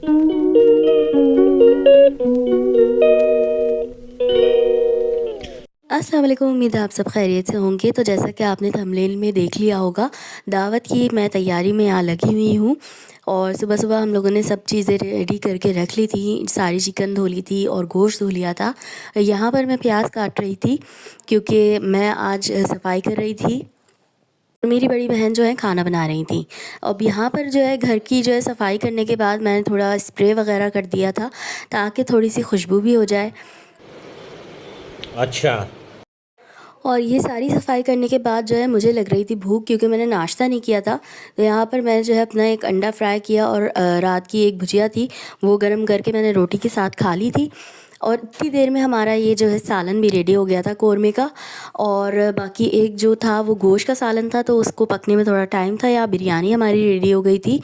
अस्सलाम वालेकुम। उम्मीद है आप सब खैरियत से होंगे। तो जैसा कि आपने थंबनेल में देख लिया होगा, दावत की मैं तैयारी में यहाँ लगी हुई हूँ और सुबह-सुबह हम लोगों ने सब चीज़ें रेडी करके रख ली थी। सारी चिकन धो ली थी और गोश्त धो लिया था। यहाँ पर मैं प्याज काट रही थी क्योंकि मैं आज सफाई कर रही थी। मेरी बड़ी बहन जो है खाना बना रही थी। अब यहाँ पर जो है घर की जो है सफाई करने के बाद मैंने थोड़ा स्प्रे वगैरह कर दिया था ताकि थोड़ी-सी खुशबू भी हो जाए। अच्छा। और ये सारी सफाई करने के बाद जो है मुझे लग रही थी भूख, क्योंकि मैंने नाश्ता नहीं किया था। तो यहाँ पर मैंने जो है अपना एक अंडा फ्राई किया और रात की एक भुजिया थी वो गर्म करके मैंने रोटी के साथ खा ली थी। और इतनी देर में हमारा ये जो है सालन भी रेडी हो गया था कौरमे का। और बाकी एक जो था वो गोश्त का सालन था, तो उसको पकने में थोड़ा टाइम था। या बिरयानी हमारी रेडी हो गई थी।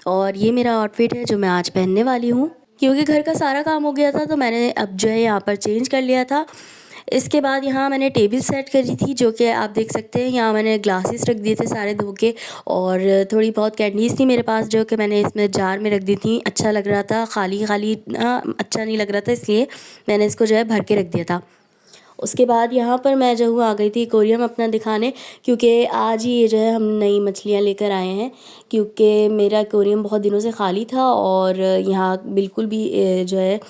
और ये मेरा आउटफिट है जो मैं आज पहनने वाली हूँ। क्योंकि घर का सारा काम हो गया था तो मैंने अब जो है यहाँ पर चेंज कर लिया था। इसके बाद यहाँ मैंने टेबल सेट करी थी, जो कि आप देख सकते हैं। यहाँ मैंने ग्लासेस रख दिए थे सारे धो के, और थोड़ी बहुत कैंडीज़ थी मेरे पास जो कि मैंने इसमें जार में रख दी थी। अच्छा लग रहा था, खाली खाली अच्छा नहीं लग रहा था, इसलिए मैंने इसको जो है भर के रख दिया था। उसके बाद यहाँ पर मैं जो हूँ आ गई थी एक्वेरियम अपना दिखाने, क्योंकि आज ही ये जो है हम नई मछलियाँ लेकर आए हैं। क्योंकि मेरा एक्वेरियम बहुत दिनों से खाली था और यहाँ बिल्कुल भी जो है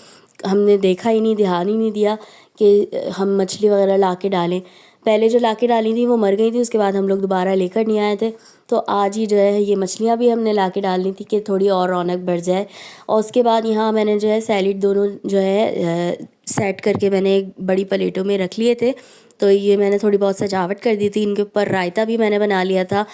हमने देखा ही नहीं, ध्यान ही नहीं दिया कि हम मछली वगैरह ला के डालें। पहले जो ला के डाली थी वो मर गई थी, उसके बाद हम लोग दोबारा लेकर नहीं आए थे। तो आज ही जो है ये मछलियाँ भी हमने ला के डालनी थी कि थोड़ी और रौनक बढ़ जाए। और उसके बाद यहाँ मैंने जो है सैलिड दोनों जो है सेट करके मैंने एक बड़ी प्लेटों में रख लिए थे। तो ये मैंने थोड़ी बहुत सजावट कर दी थी, इनके ऊपर रायता भी मैंने बना लिया था।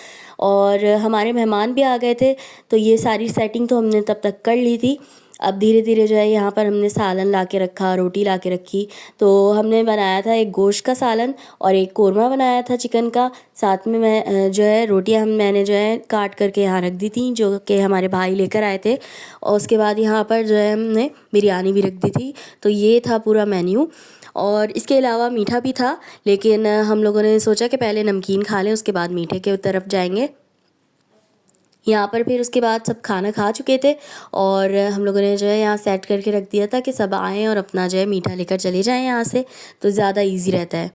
और हमारे मेहमान भी आ गए थे, तो ये सारी सेटिंग तो हमने तब तक कर ली थी। अब धीरे धीरे जो है यहाँ पर हमने सालन ला के रखा, रोटी ला के रखी। तो हमने बनाया था एक गोश्त का सालन और एक कोरमा बनाया था चिकन का। साथ में मैं जो है रोटियाँ मैंने जो है काट करके यहाँ रख दी थी, जो कि हमारे भाई लेकर आए थे। और उसके बाद यहाँ पर जो है हमने बिरयानी भी रख दी थी। तो ये था पूरा मेन्यू। और इसके अलावा मीठा भी था, लेकिन हम लोगों ने सोचा कि पहले नमकीन खा लें, उसके बाद मीठे के तरफ जाएंगे। यहाँ पर फिर उसके बाद सब खाना खा चुके थे और हम लोगों ने जो है यहाँ सेट करके रख दिया था कि सब आएँ और अपना जो है मीठा लेकर चले जाएँ यहाँ से, तो ज़्यादा इजी रहता है।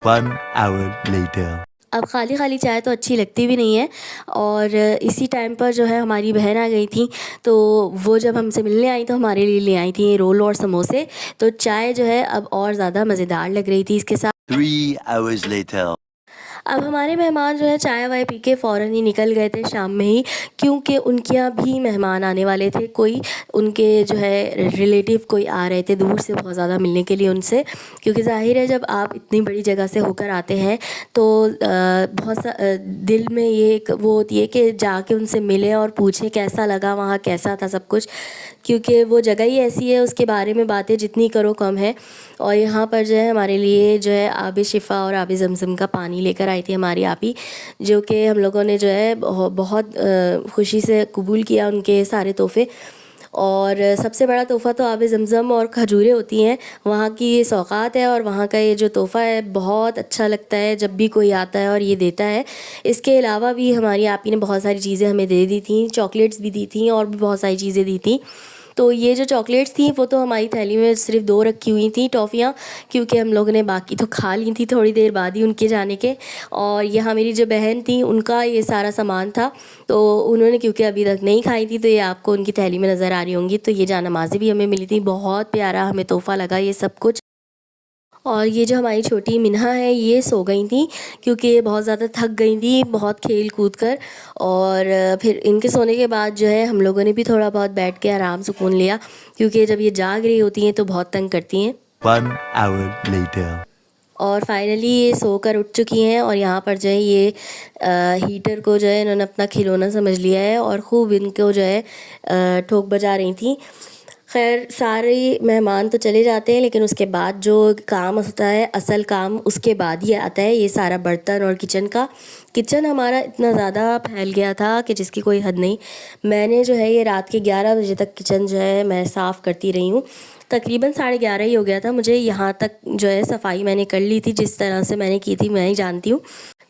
1 hour later. अब खाली खाली चाय तो अच्छी लगती भी नहीं है। और इसी टाइम पर जो है हमारी बहन आ गई थी, तो वो जब हमसे मिलने आई तो हमारे लिए ले आई थी रोल और समोसे। तो चाय जो है अब और ज़्यादा मज़ेदार लग रही थी इसके साथ। 3 hours later. अब हमारे मेहमान जो है चाय वाय पी के फ़ौरन ही निकल गए थे शाम में ही, क्योंकि उनके यहाँ भी मेहमान आने वाले थे। कोई उनके जो है रिलेटिव कोई आ रहे थे दूर से बहुत ज़्यादा मिलने के लिए उनसे। क्योंकि ज़ाहिर है जब आप इतनी बड़ी जगह से होकर आते हैं तो दिल में ये एक वो होती है कि जाके उनसे मिलें और पूछें कैसा लगा वहाँ, कैसा था सब कुछ। क्योंकि वो जगह ही ऐसी है, उसके बारे में बातें जितनी करो कम है। और यहाँ पर जो है हमारे लिए जो है आब शिफ़ा और आब ज़मज़म का पानी लेकर आई थी हमारी आपी, जो कि हम लोगों ने जो है बहुत खुशी से कबूल किया उनके सारे तोहफ़े। और सबसे बड़ा तोहफ़ा तो आब ज़मज़म और खजूरें होती हैं। वहाँ की ये सौगात है और वहाँ का ये जो तोहफ़ा है बहुत अच्छा लगता है जब भी कोई आता है और ये देता है। इसके अलावा भी हमारी आपी ने बहुत सारी चीज़ें हमें दे दी थी, चॉकलेट्स भी दी थी और भी बहुत सारी चीज़ें दी थी। तो ये जो चॉकलेट्स थी वो तो हमारी थैली में सिर्फ 2 रखी हुई थी टॉफ़ियाँ, क्योंकि हम लोगों ने बाकी तो खा ली थी थोड़ी देर बाद ही उनके जाने के। और यहाँ मेरी जो बहन थी उनका ये सारा सामान था, तो उन्होंने क्योंकि अभी तक नहीं खाई थी तो ये आपको उनकी थैली में नज़र आ रही होंगी। तो ये जानमाज़ें भी हमें मिली थी, बहुत प्यारा हमें तोहफ़ा लगा ये सब कुछ। और ये जो हमारी छोटी मिन्हा है ये सो गई थी, क्योंकि ये बहुत ज़्यादा थक गई थी बहुत खेल कूद कर। और फिर इनके सोने के बाद जो है हम लोगों ने भी थोड़ा बहुत बैठ के आराम सुकून लिया, क्योंकि जब ये जाग रही होती हैं तो बहुत तंग करती हैं। 1 hour later. और फाइनली ये सोकर उठ चुकी हैं और यहाँ पर जो है ये हीटर को जो है इन्होंने अपना खिलौना समझ लिया है और ख़ूब इनको जो है ठोक बजा रही थी। खैर सारे मेहमान तो चले जाते हैं, लेकिन उसके बाद जो काम होता है असल काम उसके बाद ही आता है, ये सारा बर्तन और किचन का। किचन हमारा इतना ज़्यादा फैल गया था कि जिसकी कोई हद नहीं। मैंने जो है ये रात के 11 बजे तक किचन जो है मैं साफ़ करती रही हूँ। तकरीबन 11:30 ही हो गया था मुझे। यहाँ तक जो है सफाई मैंने कर ली थी, जिस तरह से मैंने की थी मैं ही जानती हूँ।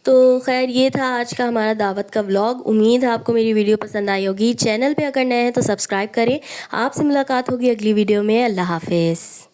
तो खैर ये था आज का हमारा दावत का व्लॉग। उम्मीद है आपको मेरी वीडियो पसंद आई होगी। चैनल पे अगर नए हैं तो सब्सक्राइब करें। आपसे मुलाकात होगी अगली वीडियो में। अल्लाह हाफिज़।